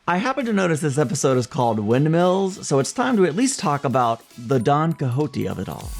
I happen to notice this episode is called Windmills, so it's time to at least talk about the Don Quixote of it all.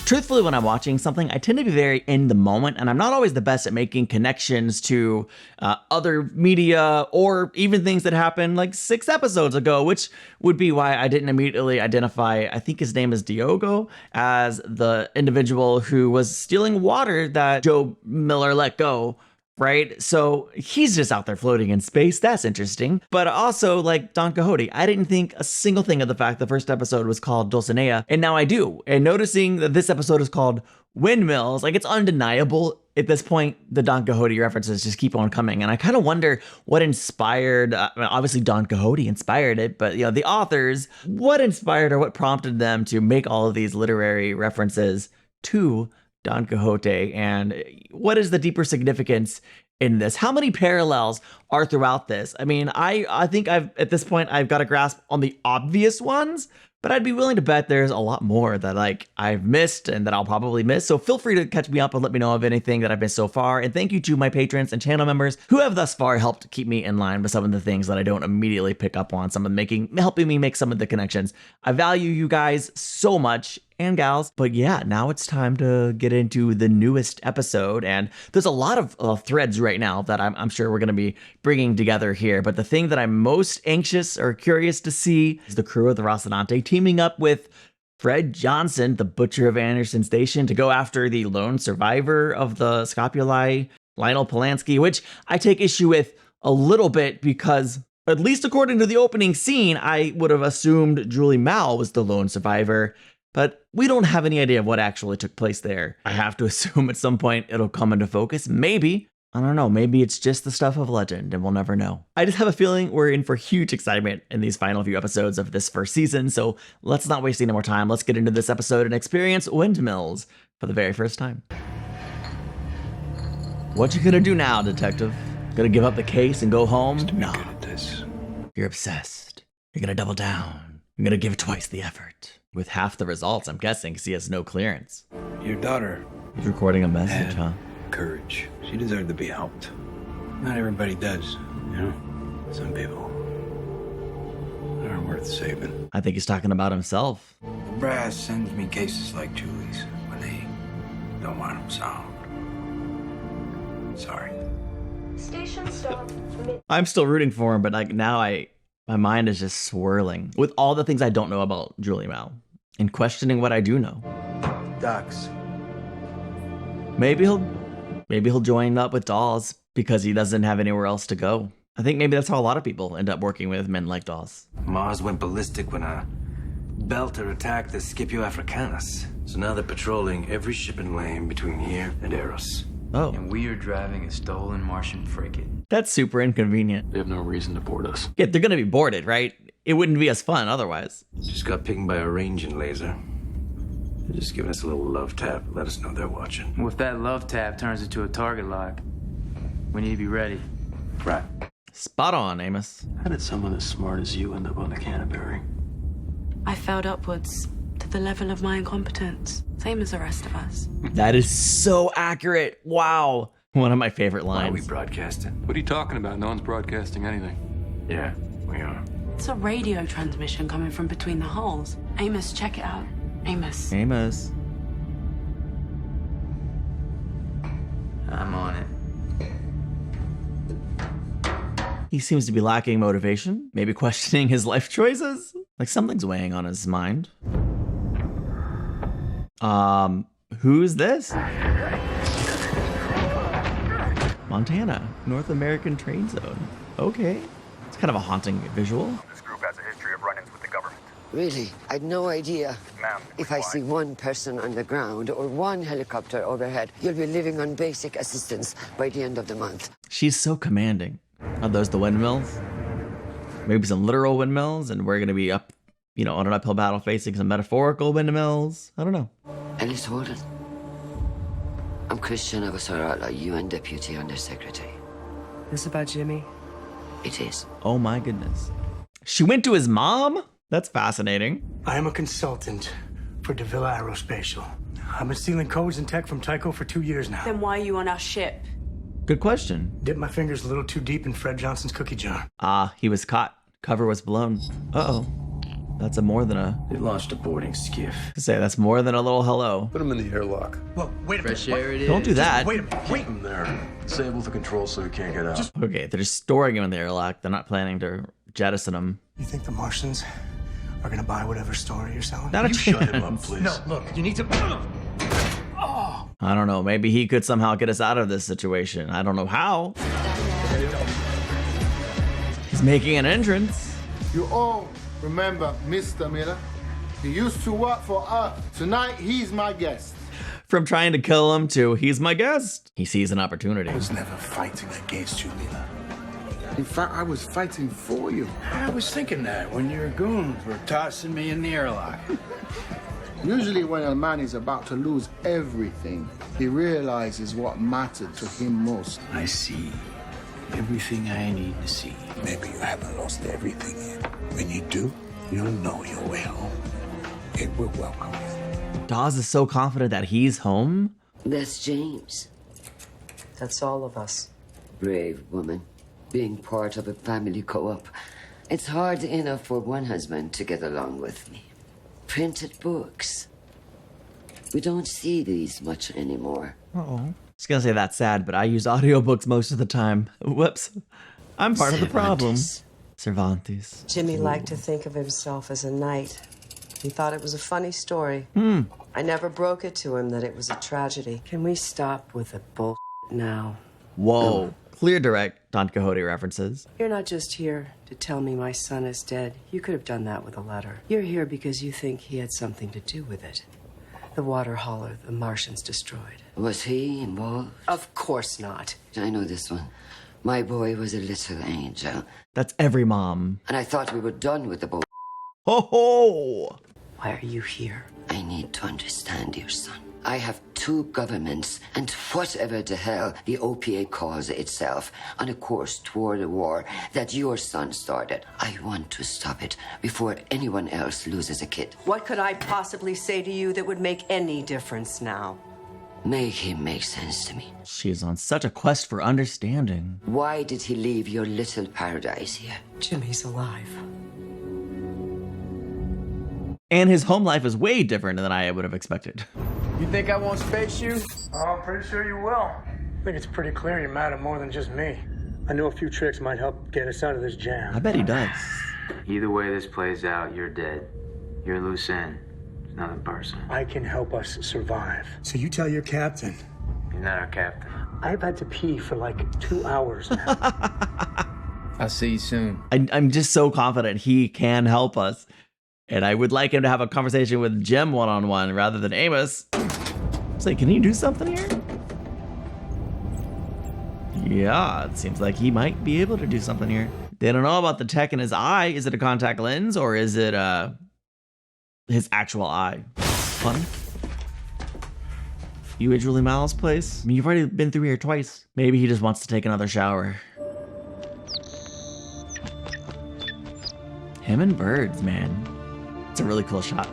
Truthfully, when I'm watching something, I tend to be very in the moment, and I'm not always the best at making connections to other media or even things that happened like 6 episodes ago, which would be why I didn't immediately identify, I think his name is Diogo, as the individual who was stealing water that Joe Miller let go. Right? So he's just out there floating in space. That's interesting. But also, like Don Quixote, I didn't think a single thing of the fact the first episode was called Dulcinea, and now I do. And noticing that this episode is called Windmills, like it's undeniable at this point, the Don Quixote references just keep on coming. And I kind of wonder what inspired, obviously Don Quixote inspired it, but the authors, what inspired or what prompted them to make all of these literary references to Don Quixote, and what is the deeper significance in this? How many parallels are throughout this? I mean, I think at this point I've got a grasp on the obvious ones, but I'd be willing to bet there's a lot more that I've missed and that I'll probably miss. So feel free to catch me up and let me know of anything that I've missed so far. And thank you to my patrons and channel members who have thus far helped keep me in line with some of the things that I don't immediately pick up on, helping me make some of the connections. I value you guys so much, and gals. But yeah, now it's time to get into the newest episode, and there's a lot of threads right now that I'm sure we're going to be bringing together here. But the thing that I'm most anxious or curious to see is the crew of the Rocinante teaming up with Fred Johnson, the Butcher of Anderson Station, to go after the lone survivor of the Scopuli, Lionel Polanski, which I take issue with a little bit because, at least according to the opening scene, I would have assumed Julie Mao was the lone survivor. But we don't have any idea of what actually took place there. I have to assume at some point it'll come into focus. Maybe. I don't know. Maybe it's just the stuff of legend and we'll never know. I just have a feeling we're in for huge excitement in these final few episodes of this first season. So let's not waste any more time. Let's get into this episode and experience Windmills for the very first time. What you gonna do now, detective? Gonna give up the case and go home? No. Good at this. You're obsessed. You're gonna double down. You're gonna give twice the effort. With half the results, I'm guessing, because he has no clearance. Your daughter He's recording a message, huh? courage. She deserved to be helped. Not everybody does, you know? Some people aren't worth saving. I think he's talking about himself. The brass sends me cases like Julie's when they don't want them solved. Sorry. Station stop. I'm still rooting for him, but now my mind is just swirling with all the things I don't know about Julie Mao and questioning what I do know. Ducks. Maybe he'll join up with Dawes because he doesn't have anywhere else to go. I think maybe that's how a lot of people end up working with men like Dawes. Mars went ballistic when a belter attacked the Scipio Africanus. So now they're patrolling every shipping lane between here and Eros. Oh, And we are driving a stolen Martian frigate. that's super inconvenient. They have no reason to board us. Yeah, they're gonna be boarded, right? It wouldn't be as fun otherwise. Just got pinged by a ranging laser. They're just giving us a little love tap. Let us know they're watching. Well, if that love tap turns into a target lock, we need to be ready. Right. Spot on, Amos. How did someone as smart as you end up on the Canterbury? I felled upwards to the level of my incompetence, same as the rest of us. That is so accurate. Wow. One of my favorite Why are we lines. broadcasting? What are you talking about? No one's broadcasting anything. Yeah, we are. It's a radio transmission coming from between the holes. Amos, check it out. Amos. Amos. I'm on it. He seems to be lacking motivation, maybe questioning his life choices. Like something's weighing on his mind. Who's this? Montana, North American Trade Zone. Okay. It's kind of a haunting visual. This group has a history of run-ins with the government. Really? I'd no idea. Ma'am, If I see one person on the ground or one helicopter overhead, you'll be living on basic assistance by the end of the month. She's so commanding. Are those the windmills? Maybe some literal windmills, and we're gonna be up, on an uphill battle facing some metaphorical windmills. I don't know. Ellis Holden. I'm Christian Avasarala, UN Deputy Undersecretary. This about Jimmy? It is. Oh my goodness. She went to his mom? That's fascinating. I am a consultant for DeVilla Aerospatial. I've been stealing codes and tech from Tycho for 2 years now. Then why are you on our ship? Good question. Dipped my fingers a little too deep in Fred Johnson's cookie jar. Ah, he was caught. Cover was blown. Uh-oh. That's a more than a... They launched a boarding skiff. Say, that's more than a little hello. Put him in the airlock. Well, wait a minute. Fresh air it is. Don't do that. Wait a minute. Wait. Keep him there. Disable the control so he can't get out. Okay, they're just storing him in the airlock. They're not planning to jettison him. You think the Martians are gonna buy whatever story you're selling? Not a You shut him up, please. No, look, you need to... I don't know. Maybe he could somehow get us out of this situation. I don't know how. He's making an entrance. You all remember Mr. Miller? He used to work for us. Tonight, he's my guest. From trying to kill him to he's my guest. He sees an opportunity. I was never fighting against you, Miller. In fact, I was fighting for you. I was thinking that when you were going for tossing me in the airlock. Usually when a man is about to lose everything, he realizes what mattered to him most. I see everything I need to see. Maybe you haven't lost everything yet. When you do, you'll know your way home. It will welcome you. Dawes is so confident that he's home. That's James. That's all of us. Brave woman. Being part of a family co-op. It's hard enough for one husband to get along with me. Printed books. We don't see these much anymore. Uh-oh. I was gonna say that's sad, but I use audiobooks most of the time. Whoops. I'm part of the problem. Cervantes. Jimmy liked to think of himself as a knight. He thought it was a funny story. I never broke it to him that it was a tragedy. Can we stop with the bull now? Whoa. Clear direct Don Quixote references. You're not just here to tell me my son is dead. You could have done that with a letter. You're here because you think he had something to do with it. The water hauler the Martians destroyed. Was he involved? Of course not. I know this one. My boy was a little angel. That's every mom. And I thought we were done with the bull. Ho ho! Why are you here? I need to understand your son. I have two governments, and whatever the hell the OPA calls itself, on a course toward a war that your son started. I want to stop it before anyone else loses a kid. What could I possibly say to you that would make any difference now? Make him make sense to me. She's on such a quest for understanding. Why did he leave your little paradise here? Jimmy's alive. And his home life is way different than I would have expected. You think I won't space you? Oh, I'm pretty sure you will. I think it's pretty clear you matter more than just me. I know a few tricks might help get us out of this jam. I bet he does. Either way this plays out, you're dead. You're a loose end. There's nothing personal. I can help us survive. So you tell your captain. You're not our captain. I've had to pee for like 2 hours now. I'll see you soon. I'm just so confident he can help us. And I would like him to have a conversation with Jim one-on-one rather than Amos. Say, can he do something here? Yeah, it seems like he might be able to do something here. They don't know about the tech in his eye. Is it a contact lens or is it his actual eye? Fun. You at Julie Mal's place? I mean, you've already been through here twice. Maybe he just wants to take another shower. Him and birds, man. It's a really cool shot.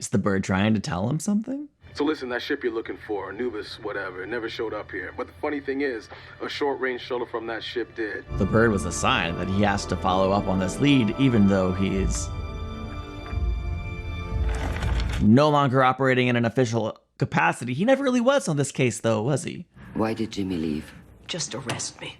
Is the bird trying to tell him something? So listen, that ship you're looking for, Anubis, whatever, it never showed up here. But the funny thing is, a short-range shuttle from that ship did. The bird was a sign that he has to follow up on this lead, even though he is no longer operating in an official capacity. He never really was on this case, though, was he? Why did Jimmy leave? Just arrest me.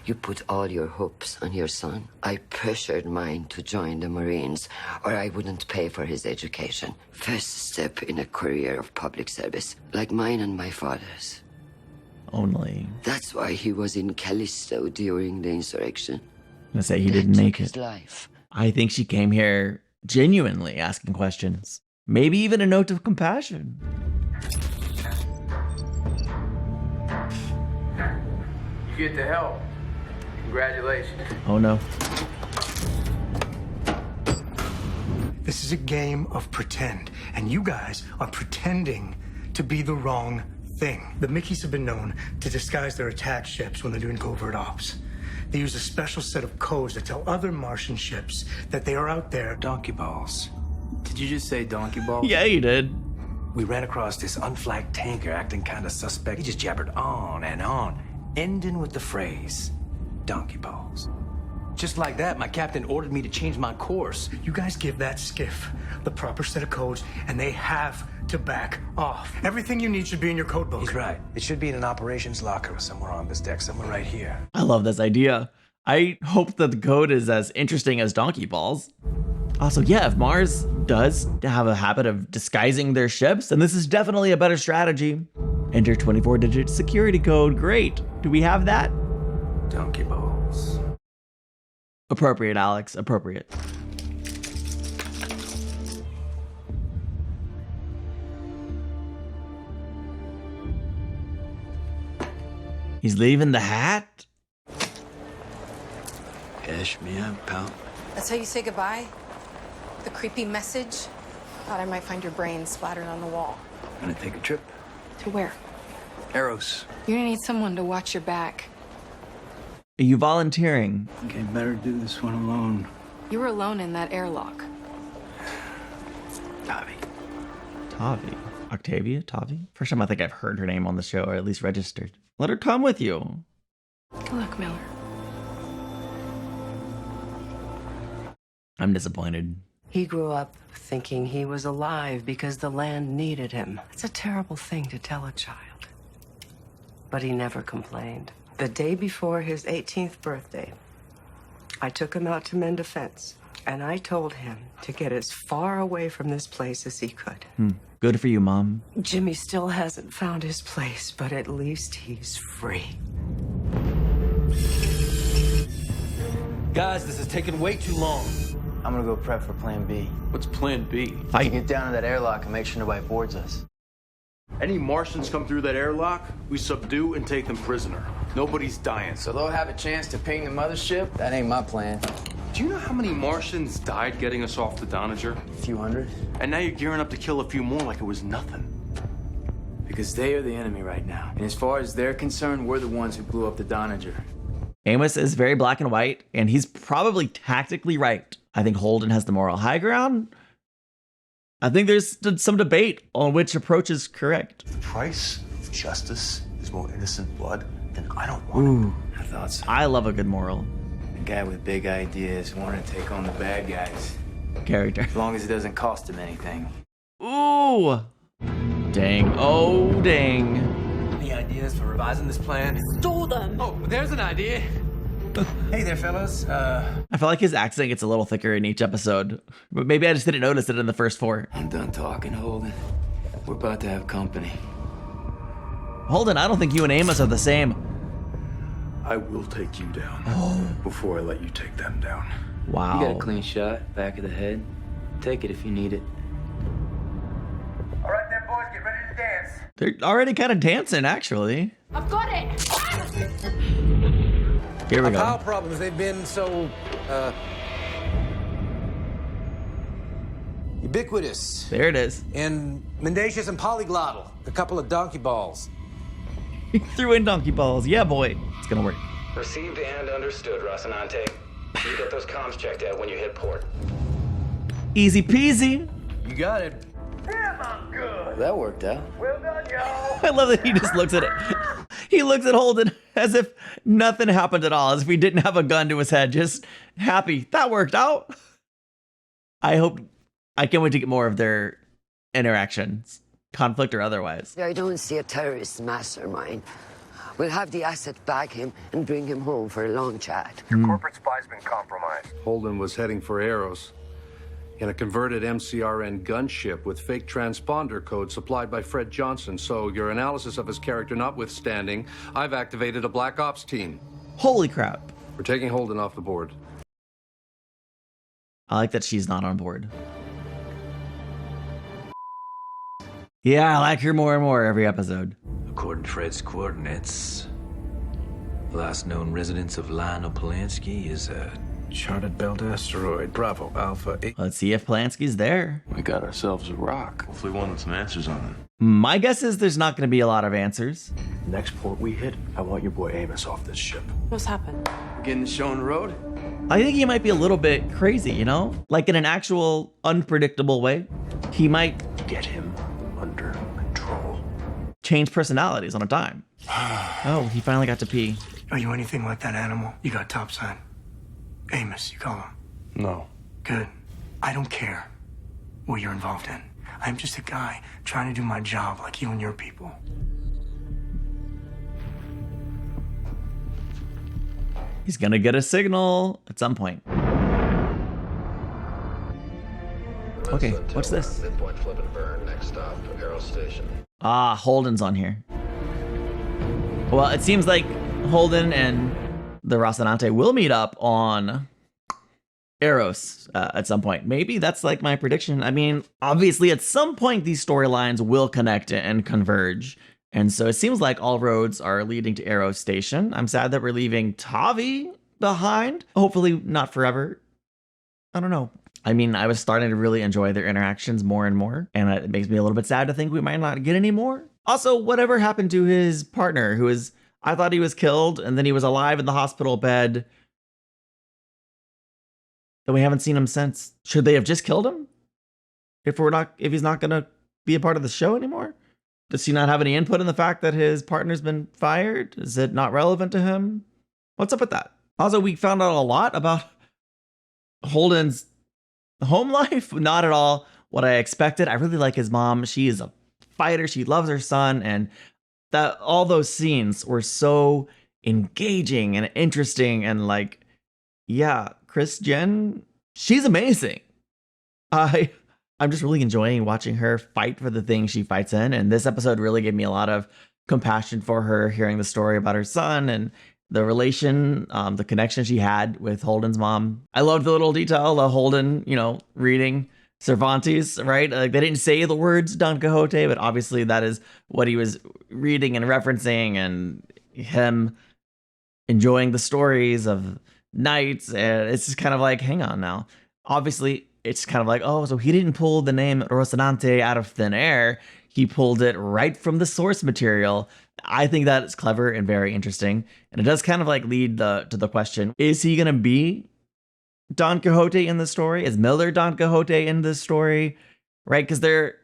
You put all your hopes on your son. I pressured mine to join the Marines, or I wouldn't pay for his education. First step in a career of public service, like mine and my father's. Only. That's why he was in Callisto during the insurrection. I'm gonna say he didn't make his it. Life. I think she came here genuinely asking questions. Maybe even a note of compassion. You get the help. Congratulations. Oh no. This is a game of pretend, and you guys are pretending to be the wrong thing. The Mickeys have been known to disguise their attack ships when they're doing covert ops. They use a special set of codes that tell other Martian ships that they are out there. Donkey balls. Did you just say donkey balls? Yeah, you did. We ran across this unflagged tanker acting kind of suspect. He just jabbered on and on, ending with the phrase, donkey balls. Just like that, my captain ordered me to change my course. You guys give that skiff the proper set of codes, and they have to back off. Everything you need should be in your code book. He's right. It should be in an operations locker somewhere on this deck, somewhere right here. I love this idea. I hope that the code is as interesting as donkey balls. Also, yeah, if Mars does have a habit of disguising their ships, then this is definitely a better strategy. Enter 24-digit security code. Great. Do we have that? Donkey balls. Appropriate, Alex. Appropriate. He's leaving the hat? Cash me out, pal. That's how you say goodbye? The creepy message? Thought I might find your brains splattered on the wall. Gonna take a trip? To where? Eros. You're gonna need someone to watch your back. Are you volunteering? Okay, better do this one alone. You were alone in that airlock. Tavi. Tavi. Octavia? Tavi? First time I think I've heard her name on the show, or at least registered. Let her come with you. Good luck, Miller. I'm disappointed. He grew up thinking he was alive because the land needed him. It's a terrible thing to tell a child. But he never complained. The day before his 18th birthday, I took him out to mend a fence, and I told him to get as far away from this place as he could. Good for you, Mom. Jimmy still hasn't found his place, but at least he's free. Guys, this is taking way too long. I'm gonna go prep for plan B. What's plan B? Fight. Get down to that airlock and make sure nobody boards us. Any Martians come through that airlock, we subdue and take them prisoner. Nobody's dying. So they'll have a chance to ping the mothership? That ain't my plan. Do you know how many Martians died getting us off the Doniger? A few hundred. And now you're gearing up to kill a few more like it was nothing. Because they are the enemy right now. And as far as they're concerned, we're the ones who blew up the Doniger. Amos is very black and white, and he's probably tactically right. I think Holden has the moral high ground. I think there's some debate on which approach is correct. The price of justice is more innocent blood, and I don't want it. I thought so. I love a good moral. A guy with big ideas wanting to take on the bad guys. Character. As long as it doesn't cost him anything. Ooh. Dang. Oh, dang. Any ideas for revising this plan? Stole them! Oh, there's an idea. Hey there, fellas. I feel like his accent gets a little thicker in each episode, but maybe I just didn't notice it in the first 4. I'm done talking, Holden. We're about to have company. Holden, I don't think you and Amos are the same. I will take you down before I let you take them down. Wow. You got a clean shot, back of the head. Take it if you need it. All right, then, boys, get ready to dance. They're already kind of dancing, actually. I've got it! Here we Power go. problems, they've been so, ubiquitous There it is. and mendacious and polyglottal. A couple of donkey balls. He threw in donkey balls. Yeah, boy. It's gonna work. Received and understood, Rocinante. You get those comms checked out when you hit port. Easy peasy. You got it. Damn, I'm good. That worked out. Well done, y'all. I love that he just looks at it. He looks at Holden as if nothing happened at all, as if he didn't have a gun to his head, just happy. That worked out. I can't wait to get more of their interactions, conflict or otherwise. I don't see a terrorist mastermind. We'll have the asset back him and bring him home for a long chat. Your corporate spy's been compromised. Holden was heading for Eros in a converted MCRN gunship with fake transponder code supplied by Fred Johnson. So your analysis of his character notwithstanding, I've activated a Black Ops team. Holy crap. We're taking Holden off the board. I like that she's not on board. Yeah, I like her more and more every episode. According to Fred's coordinates, the last known residence of Lionel Polanski is a charted belt asteroid, Bravo Alpha 8. Let's see if Polanski's there. We got ourselves a rock. Hopefully one with some answers on it. My guess is there's not going to be a lot of answers. Next port we hit, I want your boy Amos off this ship. What's happened? Getting the show on the road? I think he might be a little bit crazy, you know? Like in an actual unpredictable way. He might Get him under change personalities on a dime. Oh, he finally got to pee. Are you anything like that animal? You got topside. Amos, you call him. No. Good. I don't care what you're involved in. I'm just a guy trying to do my job like you and your people. He's gonna get a signal at some point. Okay, what's this? Midpoint flip and burn. Next stop, Arrow Station. Ah, Holden's on here. Well, it seems like Holden and the Rocinante will meet up on Eros at some point. Maybe that's like my prediction. I mean, obviously at some point these storylines will connect and converge. And so it seems like all roads are leading to Eros Station. I'm sad that we're leaving Tavi behind. Hopefully not forever. I don't know. I mean, I was starting to really enjoy their interactions more and more, and it makes me a little bit sad to think we might not get any more. Also, whatever happened to his partner, who is, I thought he was killed, and then he was alive in the hospital bed. And we haven't seen him since. Should they have just killed him? If he's not gonna be a part of the show anymore? Does he not have any input in the fact that his partner's been fired? Is it not relevant to him? What's up with that? Also, we found out a lot about Holden's home life. Not at all what I expected. I really like his mom. She is a fighter. She loves her son, and that all those scenes were so engaging and interesting. And like, yeah, Chris Jen, she's amazing. I'm just really enjoying watching her fight for the thing she fights in. And this episode really gave me a lot of compassion for her, hearing the story about her son and the relation, the connection she had with Holden's mom. I loved the little detail of Holden, reading Cervantes, right? Like, they didn't say the words Don Quixote, but obviously that is what he was reading and referencing, and him enjoying the stories of knights. And it's just kind of like, hang on now. Obviously, it's kind of like, oh, so he didn't pull the name Rocinante out of thin air. He pulled it right from the source material. I think that is clever and very interesting. And it does kind of like lead to the question, is he going to be Don Quixote in the story? Is Miller Don Quixote in this story? Right? Because they're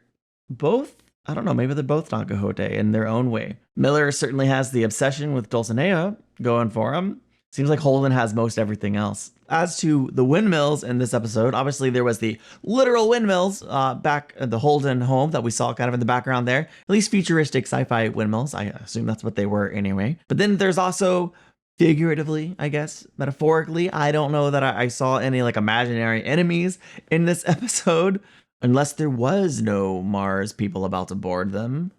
both, I don't know, maybe they're both Don Quixote in their own way. Miller certainly has the obsession with Dulcinea going for him. Seems like Holden has most everything else. As to the windmills in this episode, obviously there was the literal windmills back at the Holden home that we saw kind of in the background there. At least futuristic sci-fi windmills. I assume that's what they were anyway. But then there's also figuratively, I guess, metaphorically, I don't know that I saw any like imaginary enemies in this episode, unless there was no Mars people about to board them.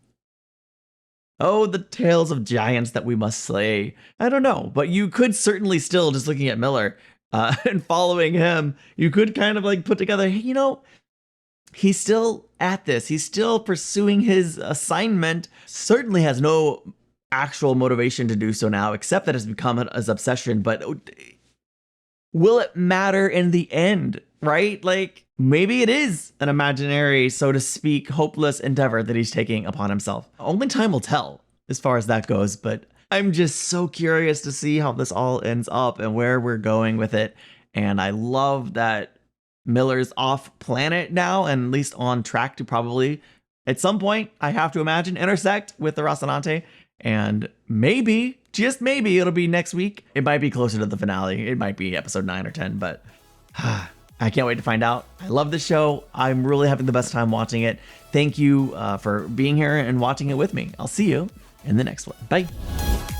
Oh, the tales of giants that we must slay. I don't know, but you could certainly still, just looking at Miller and following him, you could kind of like put together, hey, he's still at this. He's still pursuing his assignment. Certainly has no actual motivation to do so now, except that it's become his obsession. But will it matter in the end, right? Like, maybe it is an imaginary, so to speak, hopeless endeavor that he's taking upon himself. Only time will tell as far as that goes, but I'm just so curious to see how this all ends up and where we're going with it. And I love that Miller's off planet now, and at least on track to probably, at some point, I have to imagine, intersect with the Rocinante. And maybe, just maybe, it'll be next week. It might be closer to the finale. It might be episode 9 or 10, but I can't wait to find out. I love this show. I'm really having the best time watching it. Thank you for being here and watching it with me. I'll see you in the next one. Bye.